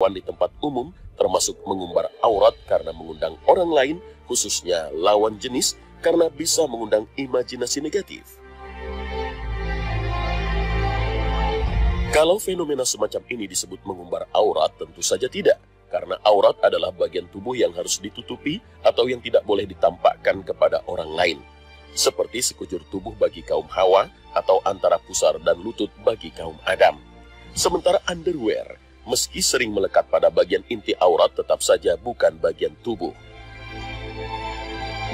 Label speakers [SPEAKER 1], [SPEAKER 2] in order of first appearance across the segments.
[SPEAKER 1] bersentuhan di tempat umum, termasuk mengumbar aurat karena mengundang orang lain, khususnya lawan jenis, karena bisa mengundang imajinasi negatif. Kalau fenomena semacam ini disebut mengumbar aurat, tentu saja tidak. Karena aurat adalah bagian tubuh yang harus ditutupi atau yang tidak boleh ditampakkan kepada orang lain. Seperti sekujur tubuh bagi kaum Hawa atau antara pusar dan lutut bagi kaum Adam. Sementara underwear, meski sering melekat pada bagian inti aurat, tetap saja bukan bagian tubuh.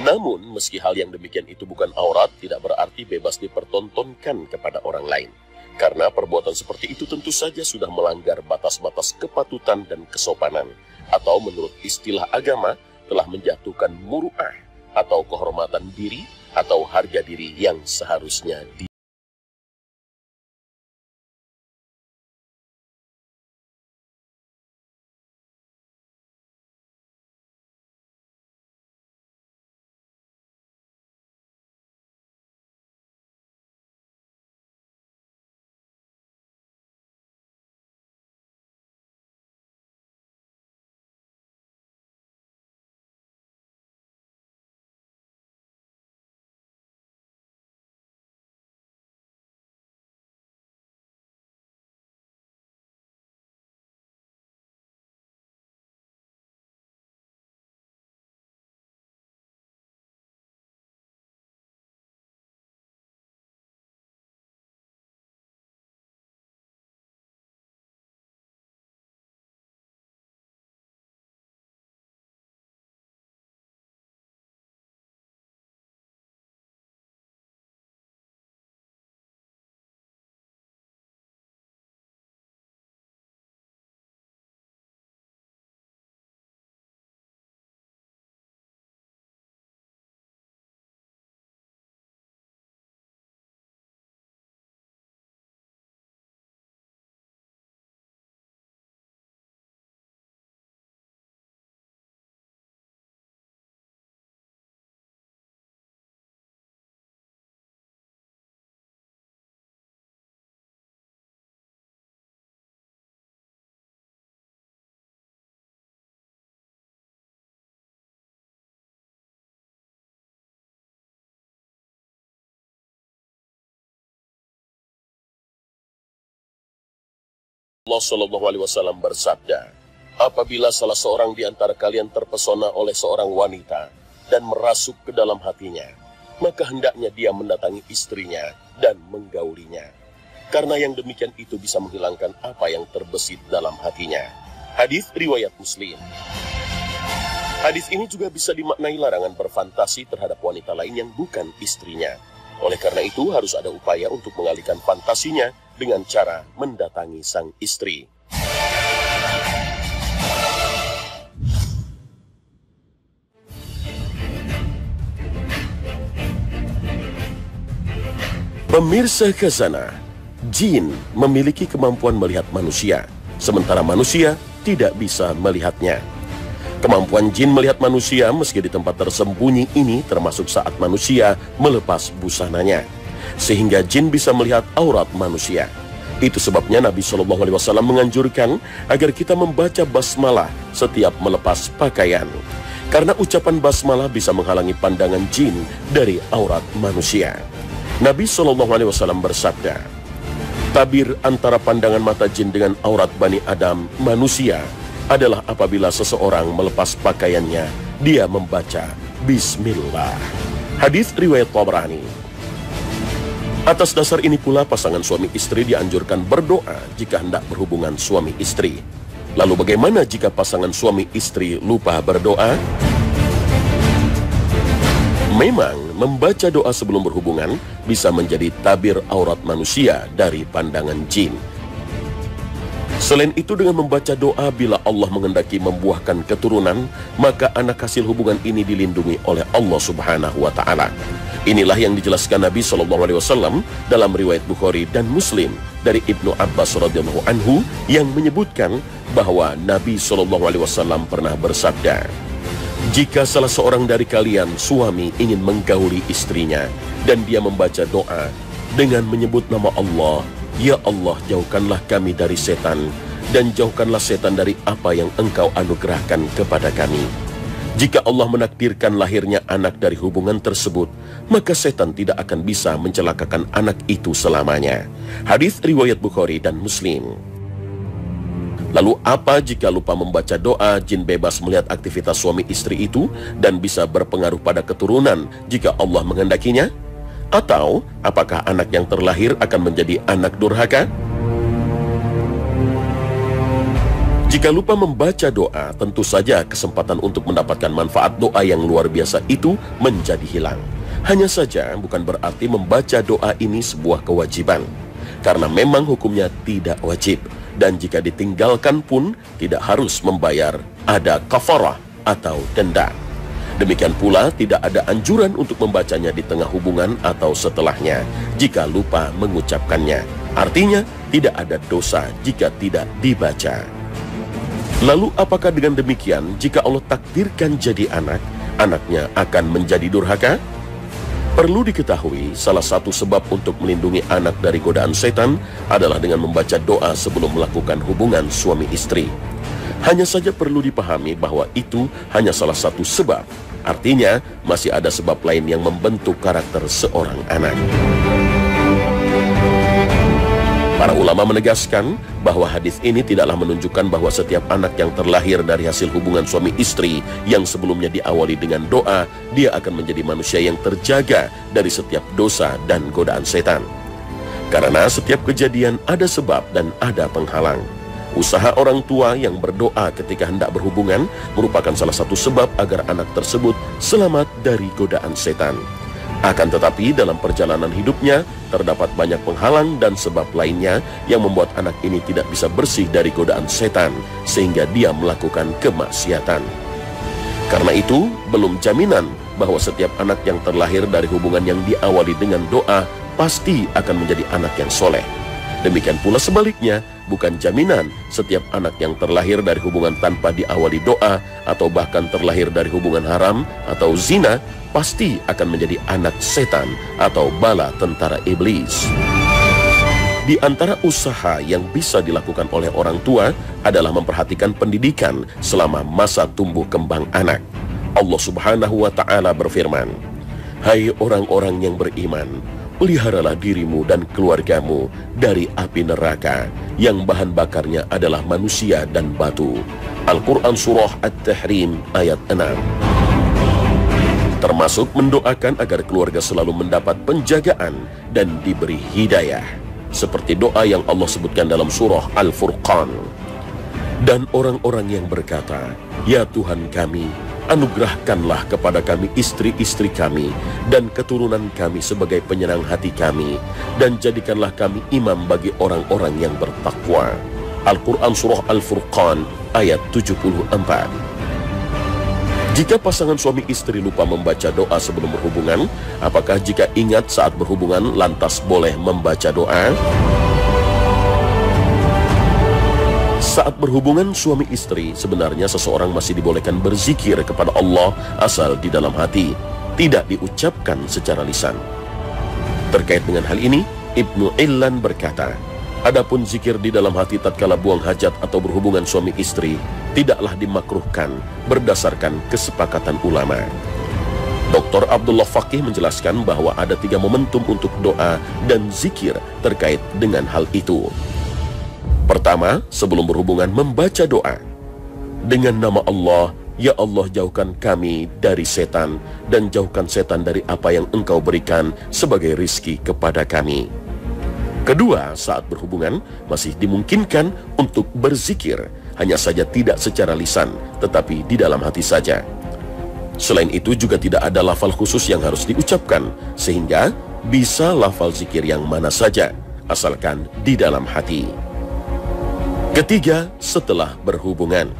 [SPEAKER 1] Namun, meski hal yang demikian itu bukan aurat, tidak berarti bebas dipertontonkan kepada orang lain. Karena perbuatan seperti itu tentu saja sudah melanggar batas-batas kepatutan dan kesopanan. Atau menurut istilah agama, telah menjatuhkan muru'ah atau kehormatan diri atau harga diri yang seharusnya Allah Shallallahu Alaihi Wasallam bersabda, apabila salah seorang di antara kalian terpesona oleh seorang wanita dan merasuk ke dalam hatinya, maka hendaknya dia mendatangi istrinya dan menggaulinya. Karena yang demikian itu bisa menghilangkan apa yang terbesit dalam hatinya. Hadis riwayat Muslim. Hadis ini juga bisa dimaknai larangan berfantasi terhadap wanita lain yang bukan istrinya. Oleh karena itu harus ada upaya untuk mengalihkan fantasinya dengan cara mendatangi sang istri. Pemirsa Khazanah, jin memiliki kemampuan melihat manusia, sementara manusia tidak bisa melihatnya. Kemampuan jin melihat manusia meski di tempat tersembunyi ini termasuk saat manusia melepas busananya, sehingga jin bisa melihat aurat manusia. Itu sebabnya Nabi Shallallahu Alaihi Wasallam menganjurkan agar kita membaca basmalah setiap melepas pakaian, karena ucapan basmalah bisa menghalangi pandangan jin dari aurat manusia. Nabi Shallallahu Alaihi Wasallam bersabda, tabir antara pandangan mata jin dengan aurat Bani Adam manusia adalah apabila seseorang melepas pakaiannya, dia membaca Bismillah. Hadis riwayat Tabrani. Atas dasar ini pula pasangan suami istri dianjurkan berdoa jika hendak berhubungan suami istri. Lalu bagaimana jika pasangan suami istri lupa berdoa? Memang membaca doa sebelum berhubungan bisa menjadi tabir aurat manusia dari pandangan jin. Selain itu, dengan membaca doa bila Allah menghendaki membuahkan keturunan, maka anak hasil hubungan ini dilindungi oleh Allah Subhanahu wa Ta'ala. Inilah yang dijelaskan Nabi Shallallahu Alaihi Wasallam dalam riwayat Bukhari dan Muslim dari Ibnu Abbas radhiyallahu anhu yang menyebutkan bahwa Nabi Shallallahu Alaihi Wasallam pernah bersabda, jika salah seorang dari kalian suami ingin menggauli istrinya dan dia membaca doa dengan menyebut nama Allah, ya Allah, jauhkanlah kami dari setan, dan jauhkanlah setan dari apa yang Engkau anugerahkan kepada kami. Jika Allah menakdirkan lahirnya anak dari hubungan tersebut, maka setan tidak akan bisa mencelakakan anak itu selamanya. Hadis riwayat Bukhari dan Muslim. Lalu apa jika lupa membaca doa, jin bebas melihat aktivitas suami istri itu dan bisa berpengaruh pada keturunan jika Allah menghendakinya? Atau apakah anak yang terlahir akan menjadi anak durhaka? Jika lupa membaca doa, tentu saja kesempatan untuk mendapatkan manfaat doa yang luar biasa itu menjadi hilang. Hanya saja bukan berarti membaca doa ini sebuah kewajiban, karena memang hukumnya tidak wajib. Dan jika ditinggalkan pun tidak harus membayar, ada kafarah atau denda. Demikian pula tidak ada anjuran untuk membacanya di tengah hubungan atau setelahnya jika lupa mengucapkannya. Artinya tidak ada dosa jika tidak dibaca. Lalu apakah dengan demikian jika Allah takdirkan jadi anak, anaknya akan menjadi durhaka? Perlu diketahui, salah satu sebab untuk melindungi anak dari godaan setan adalah dengan membaca doa sebelum melakukan hubungan suami istri. Hanya saja perlu dipahami bahwa itu hanya salah satu sebab. Artinya, masih ada sebab lain yang membentuk karakter seorang anak. Para ulama menegaskan bahwa hadis ini tidaklah menunjukkan bahwa setiap anak yang terlahir dari hasil hubungan suami istri yang sebelumnya diawali dengan doa, dia akan menjadi manusia yang terjaga dari setiap dosa dan godaan setan. Karena setiap kejadian ada sebab dan ada penghalang. Usaha orang tua yang berdoa ketika hendak berhubungan merupakan salah satu sebab agar anak tersebut selamat dari godaan setan. Akan tetapi dalam perjalanan hidupnya terdapat banyak penghalang dan sebab lainnya yang membuat anak ini tidak bisa bersih dari godaan setan sehingga dia melakukan kemaksiatan. Karena itu belum jaminan bahwa setiap anak yang terlahir dari hubungan yang diawali dengan doa pasti akan menjadi anak yang soleh. Demikian pula sebaliknya, bukan jaminan setiap anak yang terlahir dari hubungan tanpa diawali doa atau bahkan terlahir dari hubungan haram atau zina pasti akan menjadi anak setan atau bala tentara iblis. Di antara usaha yang bisa dilakukan oleh orang tua adalah memperhatikan pendidikan selama masa tumbuh kembang anak. Allah Subhanahu wa Ta'ala berfirman, "Hai orang-orang yang beriman, peliharalah dirimu dan keluargamu dari api neraka yang bahan bakarnya adalah manusia dan batu." Al-Quran Surah At-Tahrim ayat 6. Termasuk mendoakan agar keluarga selalu mendapat penjagaan dan diberi hidayah, seperti doa yang Allah sebutkan dalam surah Al-Furqan. Dan orang-orang yang berkata, "Ya Tuhan kami, anugerahkanlah kepada kami istri-istri kami dan keturunan kami sebagai penyenang hati kami, dan jadikanlah kami imam bagi orang-orang yang bertakwa." Al-Quran Surah Al-Furqan ayat 74. Jika pasangan suami istri lupa membaca doa sebelum berhubungan, apakah jika ingat saat berhubungan lantas boleh membaca doa? Saat berhubungan suami istri, sebenarnya seseorang masih dibolehkan berzikir kepada Allah asal di dalam hati, tidak diucapkan secara lisan. Terkait dengan hal ini, Ibnu Illan berkata, adapun zikir di dalam hati tatkala buang hajat atau berhubungan suami istri tidaklah dimakruhkan berdasarkan kesepakatan ulama. Dr. Abdullah Faqih menjelaskan bahwa ada 3 momentum untuk doa dan zikir terkait dengan hal itu. Pertama, sebelum berhubungan membaca doa. Dengan nama Allah, ya Allah jauhkan kami dari setan dan jauhkan setan dari apa yang Engkau berikan sebagai rizki kepada kami. Kedua, saat berhubungan masih dimungkinkan untuk berzikir, hanya saja tidak secara lisan, tetapi di dalam hati saja. Selain itu juga tidak ada lafal khusus yang harus diucapkan, sehingga bisa lafal zikir yang mana saja, asalkan di dalam hati. Ketiga, setelah berhubungan.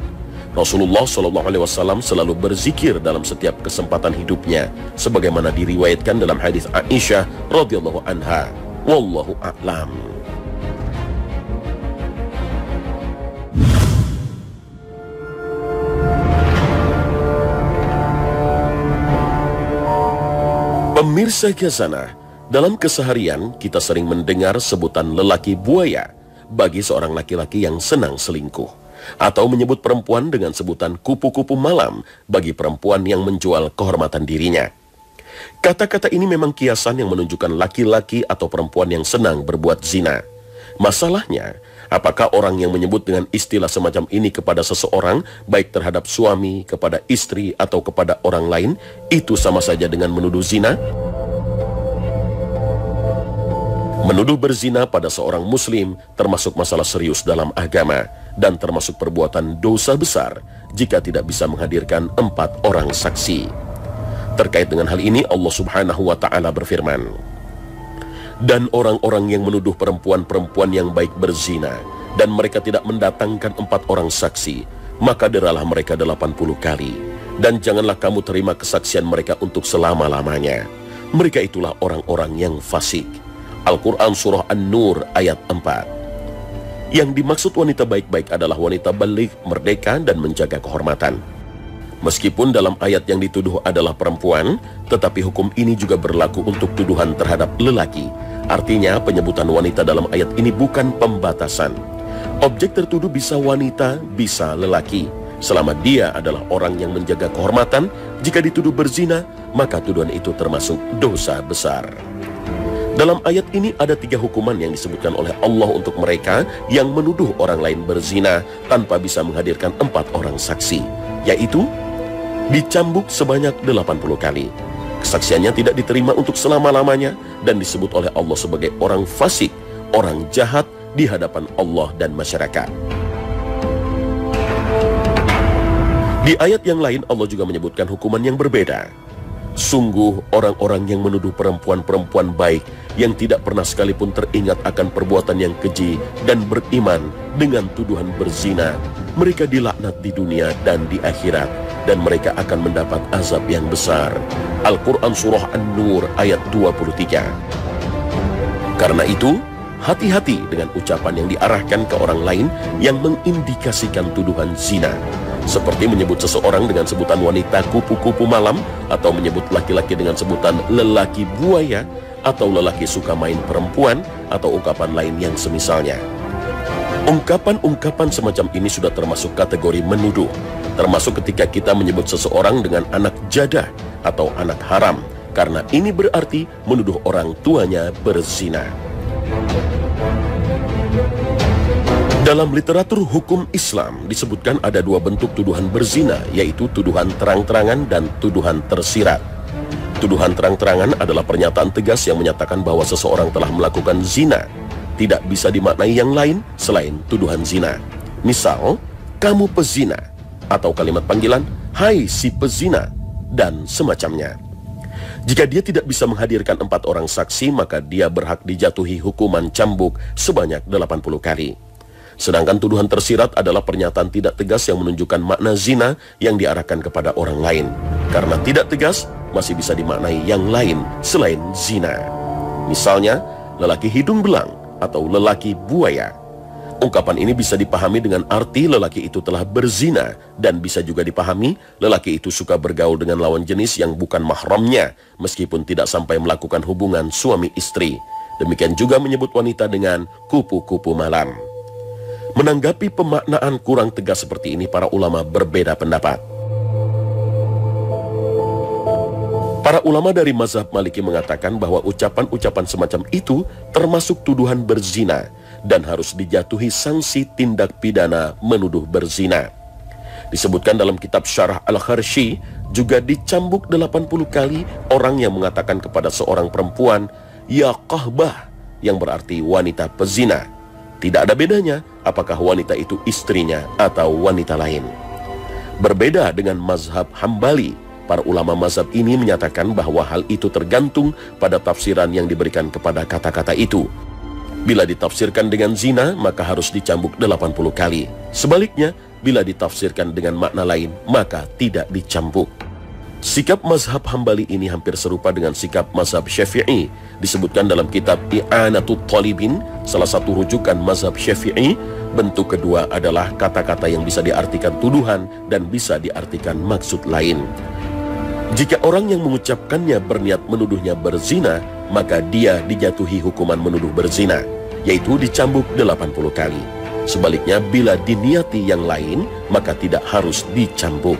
[SPEAKER 1] Rasulullah SAW selalu berzikir dalam setiap kesempatan hidupnya, sebagaimana diriwayatkan dalam hadis Aisyah radhiyallahu anha. Wallahu a'lam. Pemirsa Khazanah, dalam keseharian kita sering mendengar sebutan lelaki buaya. bagi seorang laki-laki yang senang selingkuh, atau menyebut perempuan dengan sebutan kupu-kupu malam bagi perempuan yang menjual kehormatan dirinya. Kata-kata ini memang kiasan yang menunjukkan laki-laki atau perempuan yang senang berbuat zina. Masalahnya, apakah orang yang menyebut dengan istilah semacam ini kepada seseorang, baik terhadap suami, kepada istri, atau kepada orang lain, itu sama saja dengan menuduh zina? Menuduh berzina pada seorang muslim termasuk masalah serius dalam agama dan termasuk perbuatan dosa besar jika tidak bisa menghadirkan 4 orang saksi. Terkait dengan hal ini, Allah Subhanahu wa Ta'ala berfirman, "Dan orang-orang yang menuduh perempuan-perempuan yang baik berzina, dan mereka tidak mendatangkan 4 orang saksi, maka deralah mereka 80 kali. Dan janganlah kamu terima kesaksian mereka untuk selama-lamanya. Mereka itulah orang-orang yang fasik." Al-Quran Surah An-Nur ayat 4. Yang dimaksud wanita baik-baik adalah wanita baligh, merdeka, dan menjaga kehormatan. Meskipun dalam ayat yang dituduh adalah perempuan, tetapi hukum ini juga berlaku untuk tuduhan terhadap lelaki. Artinya, penyebutan wanita dalam ayat ini bukan pembatasan. Objek tertuduh bisa wanita, bisa lelaki. Selama dia adalah orang yang menjaga kehormatan, jika dituduh berzina, maka tuduhan itu termasuk dosa besar. Dalam ayat ini ada 3 hukuman yang disebutkan oleh Allah untuk mereka yang menuduh orang lain berzina tanpa bisa menghadirkan 4 orang saksi, yaitu dicambuk sebanyak 80 kali. Kesaksiannya tidak diterima untuk selama-lamanya dan disebut oleh Allah sebagai orang fasik, orang jahat di hadapan Allah dan masyarakat. Di ayat yang lain Allah juga menyebutkan hukuman yang berbeda. Sungguh orang-orang yang menuduh perempuan-perempuan baik yang tidak pernah sekalipun teringat akan perbuatan yang keji dan beriman dengan tuduhan berzina, mereka dilaknat di dunia dan di akhirat, dan mereka akan mendapat azab yang besar. Al-Quran Surah An-Nur ayat 23. Karena itu, hati-hati dengan ucapan yang diarahkan ke orang lain yang mengindikasikan tuduhan zina, seperti menyebut seseorang dengan sebutan wanita kupu-kupu malam, atau menyebut laki-laki dengan sebutan lelaki buaya, atau lelaki suka main perempuan, atau ungkapan lain yang semisalnya. Ungkapan-ungkapan semacam ini sudah termasuk kategori menuduh, termasuk ketika kita menyebut seseorang dengan anak jadah atau anak haram, karena ini berarti menuduh orang tuanya berzina. Dalam literatur hukum Islam disebutkan ada 2 bentuk tuduhan berzina, yaitu tuduhan terang-terangan dan tuduhan tersirat. Tuduhan terang-terangan adalah pernyataan tegas yang menyatakan bahwa seseorang telah melakukan zina. Tidak bisa dimaknai yang lain selain tuduhan zina. Misal, kamu pezina, atau kalimat panggilan, hai si pezina, dan semacamnya. Jika dia tidak bisa menghadirkan 4 orang saksi, maka dia berhak dijatuhi hukuman cambuk sebanyak 80 kali. Sedangkan tuduhan tersirat adalah pernyataan tidak tegas yang menunjukkan makna zina yang diarahkan kepada orang lain. Karena tidak tegas, masih bisa dimaknai yang lain selain zina. Misalnya, lelaki hidung belang atau lelaki buaya. Ungkapan ini bisa dipahami dengan arti lelaki itu telah berzina, dan bisa juga dipahami lelaki itu suka bergaul dengan lawan jenis yang bukan mahramnya, meskipun tidak sampai melakukan hubungan suami istri. Demikian juga menyebut wanita dengan kupu-kupu malam. Menanggapi pemaknaan kurang tegas seperti ini, para ulama berbeda pendapat. Para ulama dari mazhab Maliki mengatakan bahwa ucapan-ucapan semacam itu termasuk tuduhan berzina dan harus dijatuhi sanksi tindak pidana menuduh berzina. Disebutkan dalam kitab Syarah Al-Kharshi, juga dicambuk 80 kali orang yang mengatakan kepada seorang perempuan, ya qahbah, yang berarti wanita pezina. Tidak ada bedanya apakah wanita itu istrinya atau wanita lain. Berbeda dengan mazhab Hambali, para ulama mazhab ini menyatakan bahwa hal itu tergantung pada tafsiran yang diberikan kepada kata-kata itu. Bila ditafsirkan dengan zina, maka harus dicambuk 80 kali. Sebaliknya, bila ditafsirkan dengan makna lain, maka tidak dicambuk. Sikap mazhab Hambali ini hampir serupa dengan sikap mazhab Syafi'i. Disebutkan dalam kitab I'anatut Talibin, salah satu rujukan mazhab Syafi'i. Bentuk kedua adalah kata-kata yang bisa diartikan tuduhan dan bisa diartikan maksud lain. Jika orang yang mengucapkannya berniat menuduhnya berzina, maka dia dijatuhi hukuman menuduh berzina. yaitu dicambuk 80 kali. Sebaliknya, bila diniati yang lain, maka tidak harus dicambuk.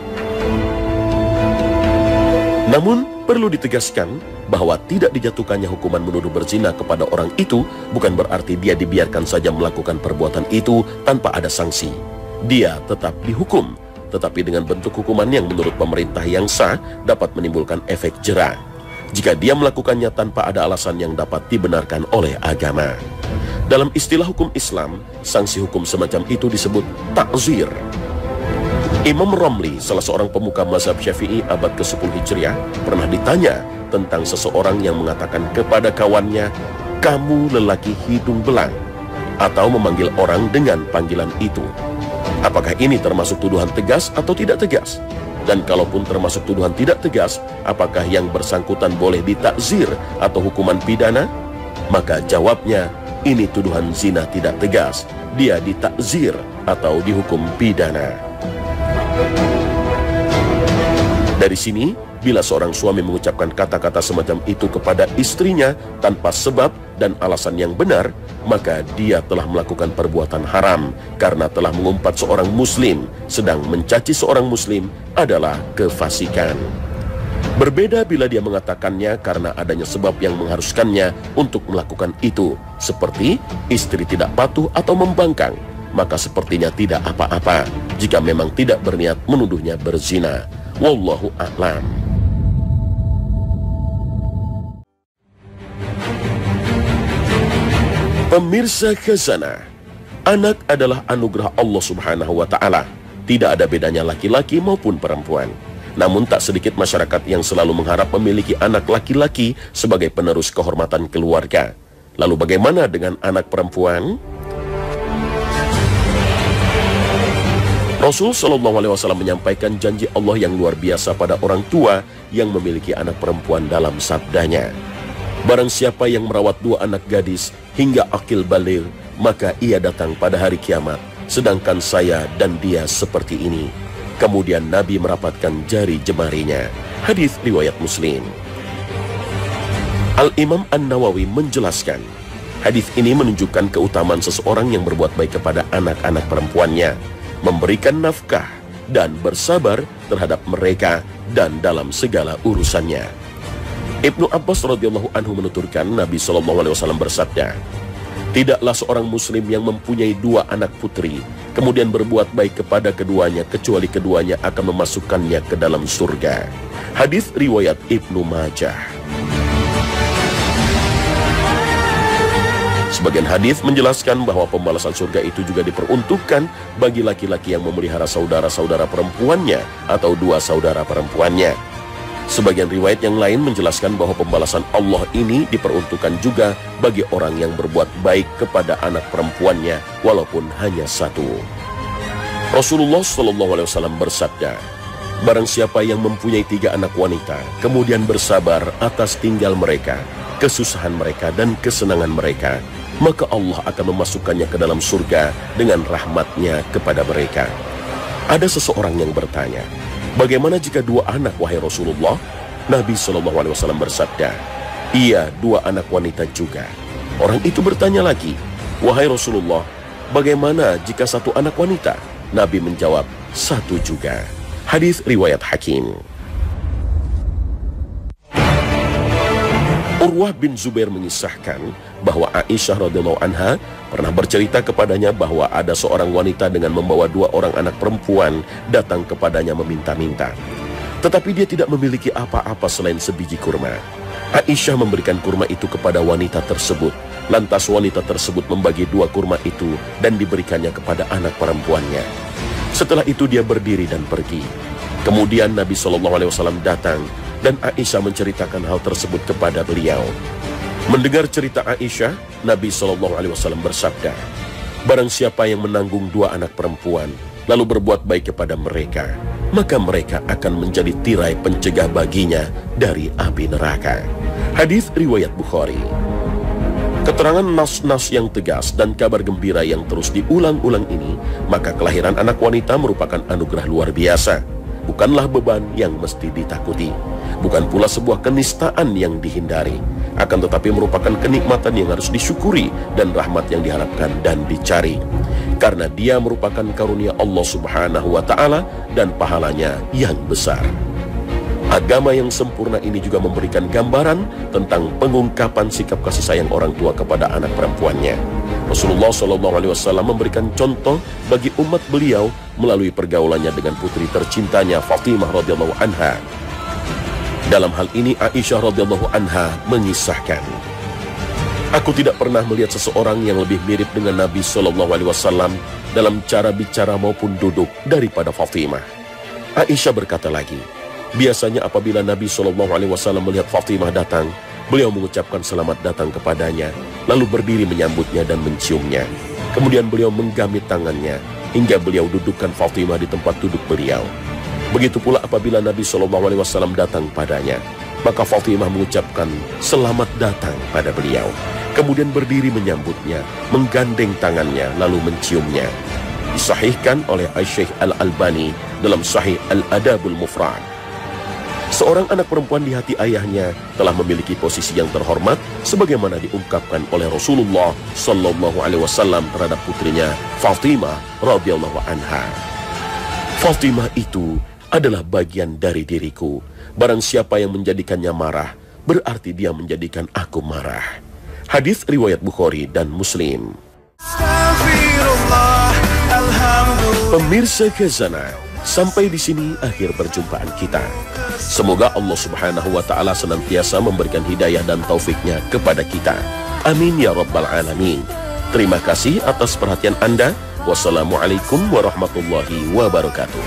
[SPEAKER 1] Namun, perlu ditegaskan bahwa tidak dijatuhkannya hukuman menuduh berzina kepada orang itu bukan berarti dia dibiarkan saja melakukan perbuatan itu tanpa ada sanksi. Dia tetap dihukum, tetapi dengan bentuk hukuman yang menurut pemerintah yang sah dapat menimbulkan efek jera jika dia melakukannya tanpa ada alasan yang dapat dibenarkan oleh agama. Dalam istilah hukum Islam, sanksi hukum semacam itu disebut ta'zir. Imam Romli, salah seorang pemuka mazhab Syafi'i abad ke-10 Hijriah, pernah ditanya tentang seseorang yang mengatakan kepada kawannya, "Kamu lelaki hidung belang," atau memanggil orang dengan panggilan itu. Apakah ini termasuk tuduhan tegas atau tidak tegas? Dan kalaupun termasuk tuduhan tidak tegas, apakah yang bersangkutan boleh ditakzir atau hukuman pidana? Maka jawabnya, ini tuduhan zina tidak tegas. Dia ditakzir atau dihukum pidana. Dari sini, bila seorang suami mengucapkan kata-kata semacam itu kepada istrinya tanpa sebab dan alasan yang benar, maka dia telah melakukan perbuatan haram karena telah mengumpat seorang muslim, sedang mencaci seorang muslim adalah kefasikan. Berbeda bila dia mengatakannya karena adanya sebab yang mengharuskannya untuk melakukan itu, seperti istri tidak patuh atau membangkang, maka sepertinya tidak apa-apa jika memang tidak berniat menuduhnya berzina. Wallahu a'lam. Pemirsa Khazanah, anak adalah anugerah Allah Subhanahu wa Ta'ala. Tidak ada bedanya laki-laki maupun perempuan. Namun tak sedikit masyarakat yang selalu mengharap memiliki anak laki-laki sebagai penerus kehormatan keluarga. Lalu bagaimana dengan anak perempuan? Rasul Shallallahu Alaihi Wasallam menyampaikan janji Allah yang luar biasa pada orang tua yang memiliki anak perempuan dalam sabdanya, "Barang siapa yang merawat 2 anak gadis hingga akil baligh, maka ia datang pada hari kiamat, sedangkan saya dan dia seperti ini." Kemudian Nabi merapatkan jari jemarinya. Hadis riwayat Muslim. Al-Imam An-Nawawi menjelaskan, hadis ini menunjukkan keutamaan seseorang yang berbuat baik kepada anak-anak perempuannya, memberikan nafkah dan bersabar terhadap mereka dan dalam segala urusannya. Ibnu Abbas radhiyallahu anhu menuturkan, Nabi SAW bersabda, "Tidaklah seorang muslim yang mempunyai 2 anak putri kemudian berbuat baik kepada keduanya kecuali keduanya akan memasukkannya ke dalam surga." Hadis riwayat Ibnu Majah. Sebagian hadis menjelaskan bahwa pembalasan surga itu juga diperuntukkan bagi laki-laki yang memelihara saudara-saudara perempuannya atau 2 saudara perempuannya. Sebagian riwayat yang lain menjelaskan bahwa pembalasan Allah ini diperuntukkan juga bagi orang yang berbuat baik kepada anak perempuannya walaupun hanya 1. Rasulullah SAW bersabda, "Barang siapa yang mempunyai 3 anak wanita, kemudian bersabar atas tinggal mereka, kesusahan mereka dan kesenangan mereka, maka Allah akan memasukkannya ke dalam surga dengan rahmatnya kepada mereka." Ada seseorang yang bertanya, "Bagaimana jika 2 anak, wahai Rasulullah?" Nabi SAW bersabda, "Iya, 2 anak wanita juga." Orang itu bertanya lagi, "Wahai Rasulullah, bagaimana jika 1 anak wanita?" Nabi menjawab, "1 juga." Hadis riwayat Hakim. Urwah bin Zubair mengisahkan bahwa Aisyah radhiyallahu anha pernah bercerita kepadanya bahwa ada seorang wanita dengan membawa 2 orang anak perempuan datang kepadanya meminta-minta. Tetapi dia tidak memiliki apa-apa selain sebiji kurma. Aisyah memberikan kurma itu kepada wanita tersebut. Lantas wanita tersebut membagi 2 kurma itu dan diberikannya kepada anak perempuannya. Setelah itu dia berdiri dan pergi. Kemudian Nabi SAW datang dan Aisyah menceritakan hal tersebut kepada beliau. Mendengar cerita Aisyah, Nabi SAW bersabda, "Barang siapa yang menanggung 2 anak perempuan, lalu berbuat baik kepada mereka, maka mereka akan menjadi tirai pencegah baginya dari api neraka." Hadis riwayat Bukhari. Keterangan nas-nas yang tegas dan kabar gembira yang terus diulang-ulang ini, maka kelahiran anak wanita merupakan anugerah luar biasa. bukanlah beban yang mesti ditakuti, bukan pula sebuah kenistaan yang dihindari, akan tetapi merupakan kenikmatan yang harus disyukuri dan rahmat yang diharapkan dan dicari, karena dia merupakan karunia Allah Subhanahu wa Ta'ala dan pahalanya yang besar. Agama yang sempurna ini juga memberikan gambaran tentang pengungkapan sikap kasih sayang orang tua kepada anak perempuannya. Rasulullah SAW memberikan contoh bagi umat beliau melalui pergaulannya dengan putri tercintanya Fatimah radhiyallahu anha. Dalam hal ini Aisyah radhiyallahu anha mengisahkan, "Aku tidak pernah melihat seseorang yang lebih mirip dengan Nabi SAW dalam cara bicara maupun duduk daripada Fatimah." Aisyah berkata lagi, biasanya apabila Nabi SAW melihat Fatimah datang, beliau mengucapkan selamat datang kepadanya, lalu berdiri menyambutnya dan menciumnya. Kemudian beliau menggamit tangannya, hingga beliau dudukkan Fatimah di tempat duduk beliau. Begitu pula apabila Nabi SAW datang padanya, maka Fatimah mengucapkan selamat datang pada beliau. Kemudian berdiri menyambutnya, menggandeng tangannya, lalu menciumnya. Disahihkan oleh Syekh Al-Albani dalam Sahih Al-Adabul Mufrad. Seorang anak perempuan di hati ayahnya telah memiliki posisi yang terhormat sebagaimana diungkapkan oleh Rasulullah SAW terhadap putrinya Fatimah radhiyallahu anha. Fatimah itu adalah bagian dari diriku. Barang siapa yang menjadikannya marah, berarti dia menjadikan aku marah. Hadis riwayat Bukhari dan Muslim. Pemirsa Khazanah, sampai di sini akhir perjumpaan kita. Semoga Allah Subhanahu wa Ta'ala senantiasa memberikan hidayah dan taufiknya kepada kita. Amin ya Rabbal Alamin. Terima kasih atas perhatian Anda. Wassalamualaikum warahmatullahi wabarakatuh.